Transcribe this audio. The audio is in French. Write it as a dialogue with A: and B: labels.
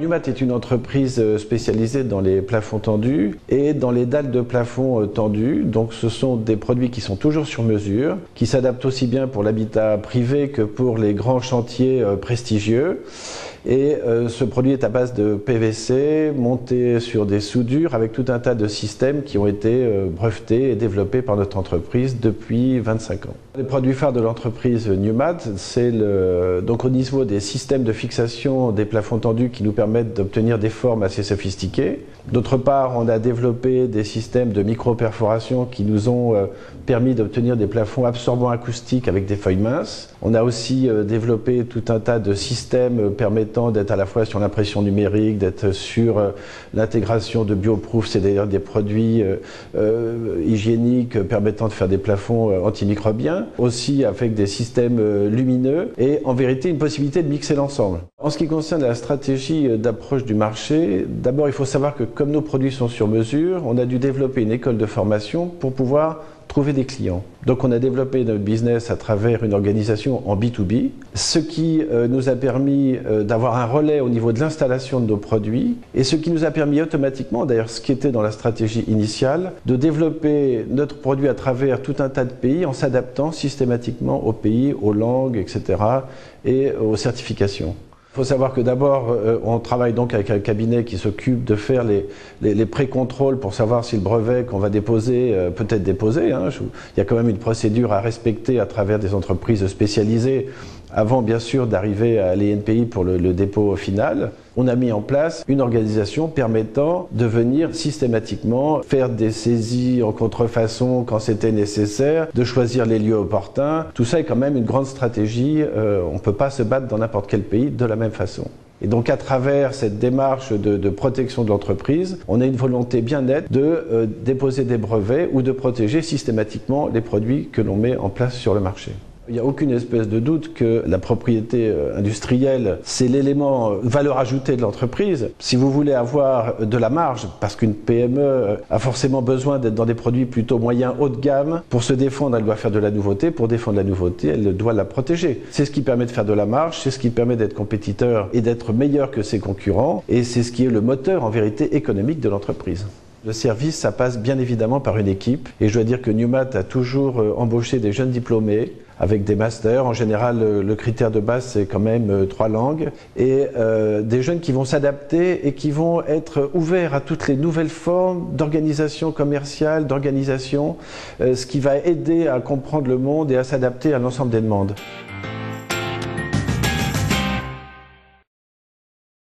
A: Newmat est une entreprise spécialisée dans les plafonds tendus et dans les dalles de plafond tendus. Donc ce sont des produits qui sont toujours sur mesure, qui s'adaptent aussi bien pour l'habitat privé que pour les grands chantiers prestigieux. Et ce produit est à base de PVC, monté sur des soudures avec tout un tas de systèmes qui ont été brevetés et développés par notre entreprise depuis 25 ans. Les produits phares de l'entreprise Newmat, c'est donc au niveau des systèmes de fixation des plafonds tendus qui nous permettent d'obtenir des formes assez sophistiquées. D'autre part, on a développé des systèmes de micro-perforation qui nous ont permis d'obtenir des plafonds absorbants acoustiques avec des feuilles minces. On a aussi développé tout un tas de systèmes permettant d'être à la fois sur l'impression numérique, d'être sur l'intégration de bioproof, c'est-à-dire des produits hygiéniques permettant de faire des plafonds antimicrobiens, aussi avec des systèmes lumineux et en vérité une possibilité de mixer l'ensemble. En ce qui concerne la stratégie d'approche du marché, d'abord il faut savoir que comme nos produits sont sur mesure, on a dû développer une école de formation pour pouvoir trouver des clients. Donc on a développé notre business à travers une organisation en B2B, ce qui nous a permis d'avoir un relais au niveau de l'installation de nos produits et ce qui nous a permis automatiquement, d'ailleurs ce qui était dans la stratégie initiale, de développer notre produit à travers tout un tas de pays en s'adaptant systématiquement aux pays, aux langues, etc. et aux certifications. Il faut savoir que d'abord, on travaille donc avec un cabinet qui s'occupe de faire les pré-contrôles pour savoir si le brevet qu'on va déposer peut être déposé. Il y a quand même une procédure à respecter à travers des entreprises spécialisées avant bien sûr d'arriver à l'ENPI pour le dépôt final. On a mis en place une organisation permettant de venir systématiquement faire des saisies en contrefaçon quand c'était nécessaire, de choisir les lieux opportuns. Tout ça est quand même une grande stratégie. On ne peut pas se battre dans n'importe quel pays de la même façon. Et donc à travers cette démarche de protection de l'entreprise, on a une volonté bien nette de déposer des brevets ou de protéger systématiquement les produits que l'on met en place sur le marché. Il n'y a aucune espèce de doute que la propriété industrielle, c'est l'élément valeur ajoutée de l'entreprise. Si vous voulez avoir de la marge, parce qu'une PME a forcément besoin d'être dans des produits plutôt moyens haut de gamme, pour se défendre, elle doit faire de la nouveauté. Pour défendre la nouveauté, elle doit la protéger. C'est ce qui permet de faire de la marge, c'est ce qui permet d'être compétiteur et d'être meilleur que ses concurrents. Et c'est ce qui est le moteur, en vérité, économique de l'entreprise. Le service, ça passe bien évidemment par une équipe. Et je dois dire que Newmat a toujours embauché des jeunes diplômés avec des masters. En général, le critère de base, c'est quand même 3 langues. Et des jeunes qui vont s'adapter et qui vont être ouverts à toutes les nouvelles formes d'organisation commerciale, d'organisation, ce qui va aider à comprendre le monde et à s'adapter à l'ensemble des demandes.